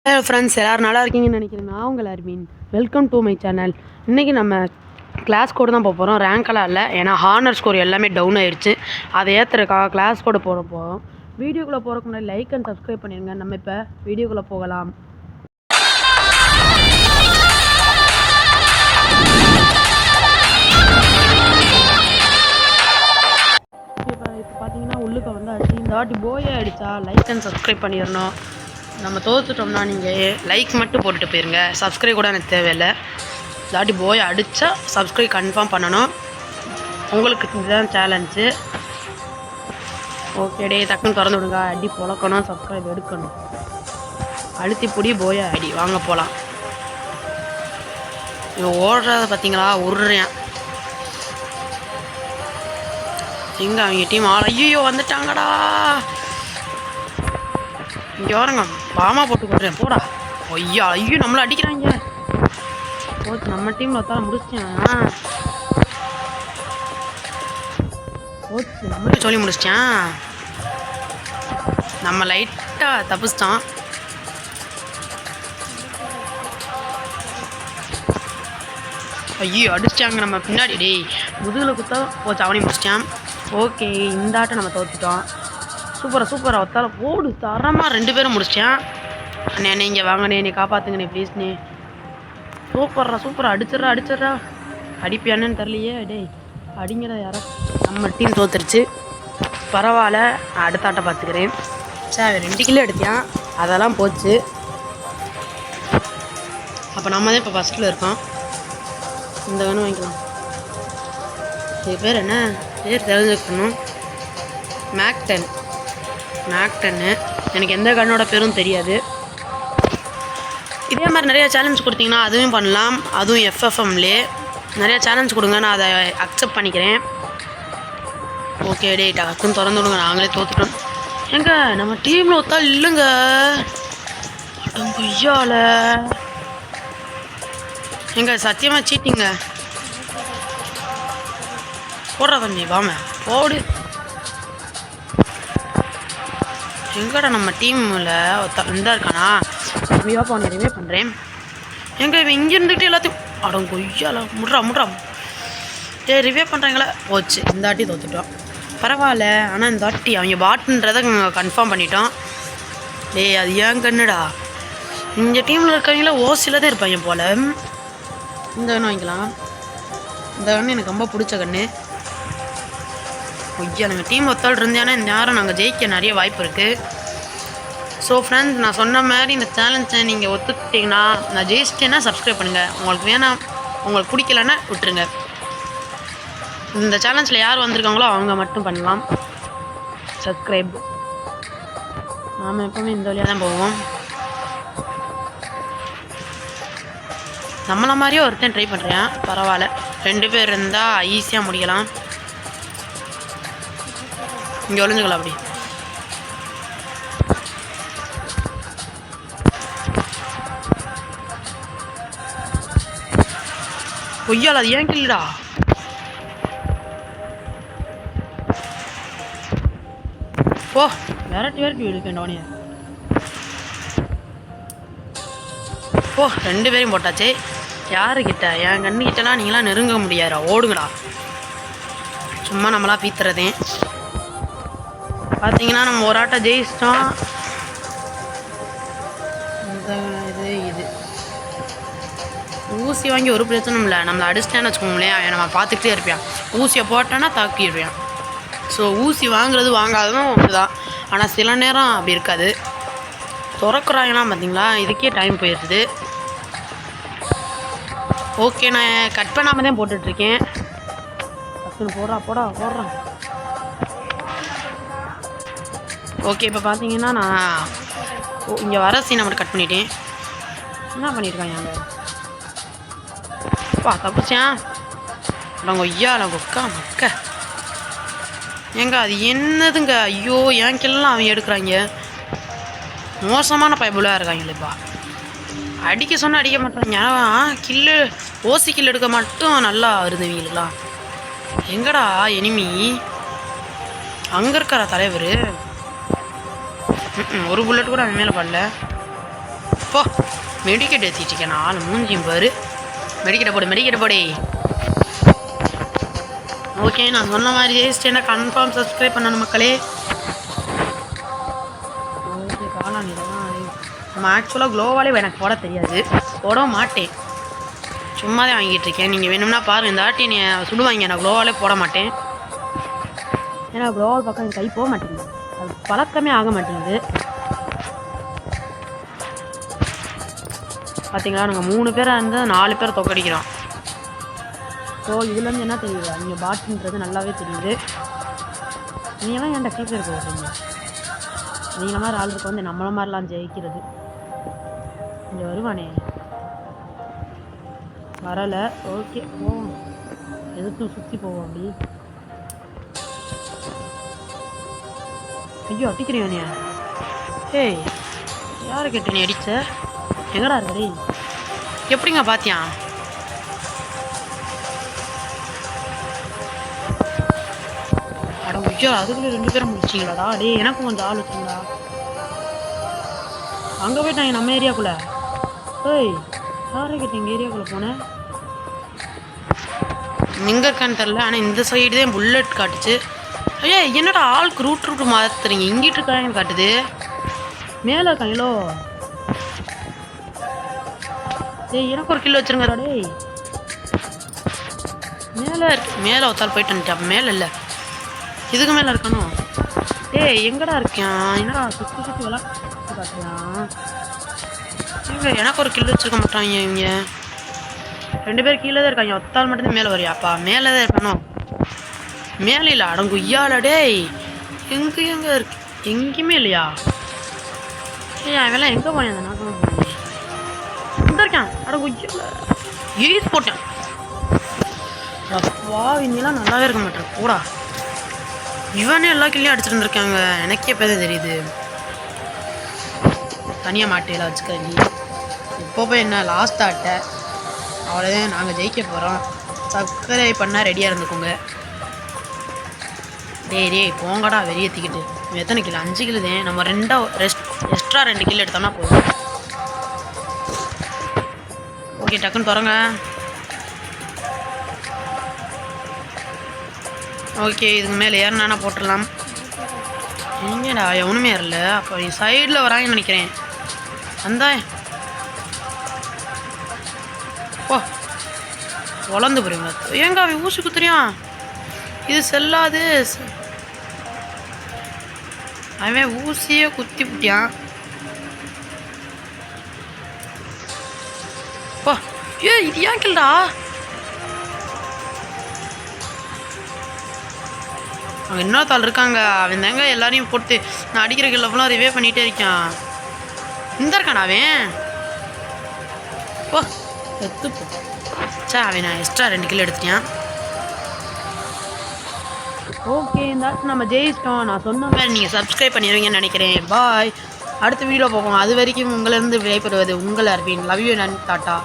Hello friends, எல்லோரும் நல்லா இருக்கீங்கன்னு நினைக்கிறேன். நான் உங்கள் Arvin. Welcome to my channel. இன்றைக்கி நம்ம கிளாஸ் கோடு தான் போக போகிறோம். ரேங்க்கெல்லாம் இல்லை, ஏன்னா ஹானர் ஸ்கோர் எல்லாமே டவுன் ஆகிடுச்சு. அதை ஏற்றுறக்காக கிளாஸ் கோடு போட போகிறோம். வீடியோக்குள்ளே போகிறதுக்கு முன்னாடி லைக் அண்ட் சப்ஸ்கிரைப் பண்ணிடுங்க. நம்ம இப்போ வீடியோக்குள்ளே போகலாம். இப்போ பார்த்தீங்கன்னா உள்ளுக்க வந்து அடிச்சு இந்த வாட்டி போயே அடித்தா லைக் அண்ட் சப்ஸ்கிரைப் பண்ணிடணும். நம்ம தோற்றுட்டோம்னா நீங்கள் லைக் மட்டும் போட்டுட்டு போயிருங்க, சப்ஸ்கிரைப் கூட எனக்கு தேவையில்லை. இல்லாட்டி போய் அடித்தா சப்ஸ்கிரைப் கன்ஃபார்ம் பண்ணணும். உங்களுக்கு இதுதான் சேலஞ்சு. ஓகே டே, டக்குன்னு திறந்து விடுங்க. அடி பொழக்கணும், சப்ஸ்கிரைப் எடுக்கணும். அழுத்தி பிடி போய் அடி. வாங்க போகலாம். இவன் ஓடுறத பார்த்தீங்களா, உருறேன். எங்கே அவங்க டீம் ஆள்? ஐயோ வந்துட்டாங்கடா. இங்கே வரங்க, பாமா போட்டு கொடுறேன் போடா. ஐயா ஐயோ நம்மளை அடிக்கிறாங்க. போச்சு, நம்ம டீமில் ஒருத்தால முடிச்சிட்டேன். போச்சு, நம்மளே சொல்லி முடிச்சிட்டேன். நம்ம லைட்டாக தப்பிச்சிட்டான். ஐயோ அடிச்சிட்டாங்க நம்ம பின்னாடி. டேய் முதுகில் குத்தா போச்சு, அவனையும் முடிச்சிட்டான். ஓகே, இந்த ஆட்டை நம்ம தோற்றுட்டோம். சூப்பராக ஒத்தால போடு. தரமாக 2 பேரும் முடிச்சிட்டேன். அண்ணே இங்கே வாங்கண்ணே, என்னை காப்பாற்றுங்கண்ணே ப்ளீஸ்ண்ணே. சூப்பராக அடிச்சிட்றா. அடிப்பியானேன்னு தெரியலையே. டேய் அடிங்கடா யாரோ. நம்ம டீம் தோத்துருச்சு. பரவாயில்ல, அடுத்த ஆட்டை பார்த்துக்கிறேன். சார் 2 கிலோ எடுத்தேன், அதெல்லாம் போச்சு. அப்போ நம்ம தான் இப்போ ஃபஸ்ட்டில் இருக்கோம். இந்த கன்று வாங்கிக்கலாம். இது பேர் என்ன பேர் தெரிஞ்சுக்கணும். மேக்டன்னு. எனக்கு எந்த கண்ணோட பேரும் தெரியாது. இதே மாதிரி நிறையா சேலஞ்ச் கொடுத்தீங்கன்னா அதுவும் பண்ணலாம். அதுவும் எஃப்எஃப்எம்லே நிறையா சேலஞ்ச் கொடுங்க, நான் அதை அக்செப்ட் பண்ணிக்கிறேன். ஓகே டே, டக்குன்னு திறந்து விடுங்க. நாங்களே தோற்றுட்டோம். எங்க நம்ம டீமில் ஒத்தா இல்லைங்க. கொய்யால எங்க சத்தியமாக சீட்டிங்க. போடுறா தம்பி, வாம போடு. எங்கடா நம்ம டீமில் இந்த இருக்கானா? விவாப்பா நிறையவே பண்ணுறேன். எங்கே இவன் இங்கே இருந்துக்கிட்டு எல்லாத்தையும் அடம் கொய்யால முட்றா. ரிவே பண்ணுறாங்களே. போச்சு, இந்த வாட்டி தோத்துட்டோம். பரவாயில்ல, ஆனால் இந்த வாட்டி அவங்க பாட்டுன்றதை கன்ஃபார்ம் பண்ணிட்டோம். டேய் அது ஏன் கண்ணுடா. இந்த டீமில் இருக்கவங்கள ஓசியில் தான் இருப்பாங்க போல். இந்த கன்று வாங்கிக்கலாம். இந்த கன்று எனக்கு ரொம்ப பிடிச்ச கன்று. ஐயா நாங்கள் டீம் ஒத்தாள் இருந்தேன்னா இந்த நேரம் நாங்கள் ஜெயிக்க நிறைய வாய்ப்பு இருக்குது. ஸோ ஃப்ரெண்ட்ஸ், நான் சொன்ன மாதிரி இந்த சேலஞ்சை நீங்கள் ஒத்துக்கிட்டிங்கன்னா, நான் ஜெயிச்சிட்டேன்னா சப்ஸ்கிரைப் பண்ணுங்கள். உங்களுக்கு வேணாம், உங்களுக்கு பிடிக்கலன்னா விட்டுருங்க. இந்த சேலஞ்சில் யார் வந்திருக்காங்களோ அவங்க மட்டும் பண்ணலாம் சப்ஸ்கிரைப். நாம் எப்போவுமே இந்த வழியாக தான் போவோம். நம்மளை மாதிரியே ஒருத்தன் ட்ரை பண்ணுறேன். பரவாயில்ல, 2 பேர் இருந்தால் ஈஸியாக முடியலாம். இங்கே ஒளிஞ்சுக்கலாம். அப்படி பொய்யால் அது ஏன் கில்லடா. ஓ விரட்டி இருக்கேன்டா. ஓ 2 பேரையும் போட்டாச்சு. யாருக்கிட்ட? என் கண்ணுக்கிட்டலாம் நீங்களாம் நெருங்க முடியாதா? ஓடுங்கடா. சும்மா நம்மளாம் பீத்துறதே. பார்த்தீங்கன்னா நம்ம ஒரு ஆட்டை ஜெயிச்சிட்டோம். இது ஊசி வாங்கி ஒரு பிரச்சனையும் இல்லை. நம்மளை அடிச்சிட்டேன்னு வச்சுக்கோங்களேன், அவன் நம்ம பார்த்துக்கிட்டே இருப்பான். ஊசியை போட்டோன்னா தாக்கிடுவான். ஸோ ஊசி வாங்காததும் ஒன்று தான். ஆனால் சில நேரம் அப்படி இருக்காது. திறக்குறாங்கலாம் பார்த்தீங்களா, இதுக்கே டைம் போயிடுது. ஓகே, நான் கட் பண்ணாமல் தான் போட்டுட்ருக்கேன். போடுறான். ஓகே, இப்போ பார்த்தீங்கன்னா நான் இங்கே வர சீனை மட்டும் கட் பண்ணிட்டேன். என்ன பண்ணியிருக்காங்க அங்கே? தப்பிச்சேன். நாங்கள் ஐயால கொக்கா மக்க. ஏங்க அது என்னதுங்க? ஐயோ என் கில்லாம் அவங்க எடுக்கிறாங்க. மோசமான பைபிளாக இருக்காங்களேப்பா. அடிக்க சொன்னால் அடிக்க மாட்டாங்க. ஓசி கில் எடுக்க மட்டும் நல்லா வருதுவீங்களா? எங்கடா எனிமி? அங்கே இருக்காரா தலைவர்? ஒரு புல்லட் கூட அவன் மேலே படல. போ மெடிக்கெட் ஏற்றிட்டுருக்கேன் நாலு மூஞ்சியும் பாரு. மெடிக்கெட்டை போடு. ஓகே, நான் சொன்ன மாதிரி ஜெயிச்சிட்டேன்னா கன்ஃபார்ம் சப்ஸ்கிரைப் பண்ணணும் மக்களே. ஓகே, காளான் இதெல்லாம் நம்ம ஆக்சுவலாக க்ளோவாலே எனக்கு போட தெரியாது, போட மாட்டேன், சும்மா தான் வாங்கிட்டு இருக்கேன். நீங்கள் வேணும்னா பாருங்கள். இந்த ஆட்டி நீ சுடுவாங்க, நான் க்ளோவாலே போட மாட்டேன். ஏன்னா க்ளோவால் பக்கம் என் கை போக மாட்டேங்குது, அது பழக்கமே ஆக மாட்டேங்குது. பார்த்தீங்களா, நாங்கள் 3 பேராக இருந்தால் 4 பேர் தோக்கடிக்கிறோம். ஸோ இதுலேருந்து என்ன தெரியுது, நீங்கள் பாட்டுன்றது நல்லாவே தெரியுது. நீங்களாம் ஏன்டா கீழே இருக்க வரீங்க? நீங்கள் மாதிரி ஆளுக்கு வந்து நம்மள மாதிரிலாம் ஜெயிக்கிறது. இங்கே வருவானே, வரலை. ஓகே, போவோம், எதுக்கும் சுற்றி போவோம். அப்படி ஐயோ அடிக்கிறியோனே. ஏய், யாரை கேட்டு நீ அடித்த? எங்கடா இருக்கடி? எப்படிங்க பார்த்தியா? அட ஐயோ, அதுக்குள்ளே 2 பேரும் முடிச்சிங்களாடா? டே, எனக்கும் கொஞ்சம் ஆள் வச்சுங்களா? அங்கே போயிட்டாங்க நம்ம ஏரியாக்குள்ளே. ஏய், யாரை கேட்டு எங்கள் ஏரியாக்குள்ளே போனேன்? எங்கே இருக்கான்னு தெரில, ஆனால் இந்த சைடு தான் புல்லட் காட்டுச்சு. ஐயா, என்னடா ஆளுக்கு ரூட் மாற்றுறீங்க? இங்கிட்டு இருக்காங்கன்னு காட்டுது. மேலே இருக்காங்களோ? டேய், எனக்கு ஒரு கிலோ வச்சுருங்கடா. டேய், மேலே ஒருத்தால் போயிட்டு வந்துட்டேன். அப்போ மேலே இல்லை, இதுக்கு மேலே இருக்கணும். டேய், எங்கடா இருக்கேன்? என்னடா சுற்றி விளாட்டு பார்க்கலாம். எங்க எனக்கு ஒரு கிலோ வச்சுருக்க மாட்டாங்க இவங்க. 2 பேர் கீழே தான் இருக்காங்க, ஒத்தால் மட்டும்தான் மேலே வரியாப்பா. மேலே தான் இருக்கணும், மேலே இல்லை. அடங்கு ஐயால. டேய், எங்கே இருக்கு? எங்கேயுமே இல்லையா? ஏய், அவெல்லாம் எங்கே போனேன்? நான் போனேன் இந்த இருக்கேன். அடங்கு ஐயால ஈஸ் போட்டேன். வா, இன்னெல்லாம் நல்லாவே இருக்க மாட்டேன் கூடா. இவனே எல்லா கிள்ளையும் அடிச்சுட்டு இருந்திருக்காங்க, எனக்கே இப்போ தான் தெரியுது. தனியாக மாட்டையில் வச்சுக்க நீ. இப்போ போய் என்ன லாஸ்ட் ஆட்ட, அவ்வளோதான், நாங்கள் ஜெயிக்க போகிறோம். சப்ஸ்கிரைப் பண்ணால் ரெடியாக இருந்துக்கோங்க. டேய் போங்கடா வெறியத்திக்கிட்டு. எத்தனை கிலோ? 5 கிலோ தான். நம்ம எக்ஸ்ட்ரா 2 கிலோ எடுத்தோம்னா போதும். ஓகே, டக்குன்னு தொடங்க. ஓகே, இதுக்கு மேலே ஏறினா போட்டுடலாம். எங்கடா எவனுமே ஏறல. அப்போ சைடில் வராங்கன்னு நினைக்கிறேன். வந்தா ஓ வளர்ந்து போறீங்க. ஏங்க அவன் ஊசி குத்துறியான்? இது செல்லாது. அவன் ஊசியே குத்தி விட்டியான். பா, இது ஏன் கில்டா? அங்கே இன்னொருத்தாள் இருக்காங்க, அவன் தாங்க எல்லாரையும் போட்டு நான் அடிக்கிற கில்ல ஃபுல்லாக ரிவே பண்ணிகிட்டே இருக்கான். இந்த இருக்கானா அவன்? ஓ எத்து சே, அவன் நான் எக்ஸ்ட்ரா 2 கிலோ எடுத்துட்டேன். ஓகே, இந்த ஆட்சி நம்ம ஜெயிச்சிட்டோம். நான் சொன்ன மாதிரி நீங்கள் சப்ஸ்கிரைப் பண்ணிடுவீங்கன்னு நினைக்கிறேன். பாய், அடுத்த வீடியோ பார்ப்போம். அது வரைக்கும் உங்களிருந்து விடைபெறுவது உங்கள் அரவிந்த். Love you, tata.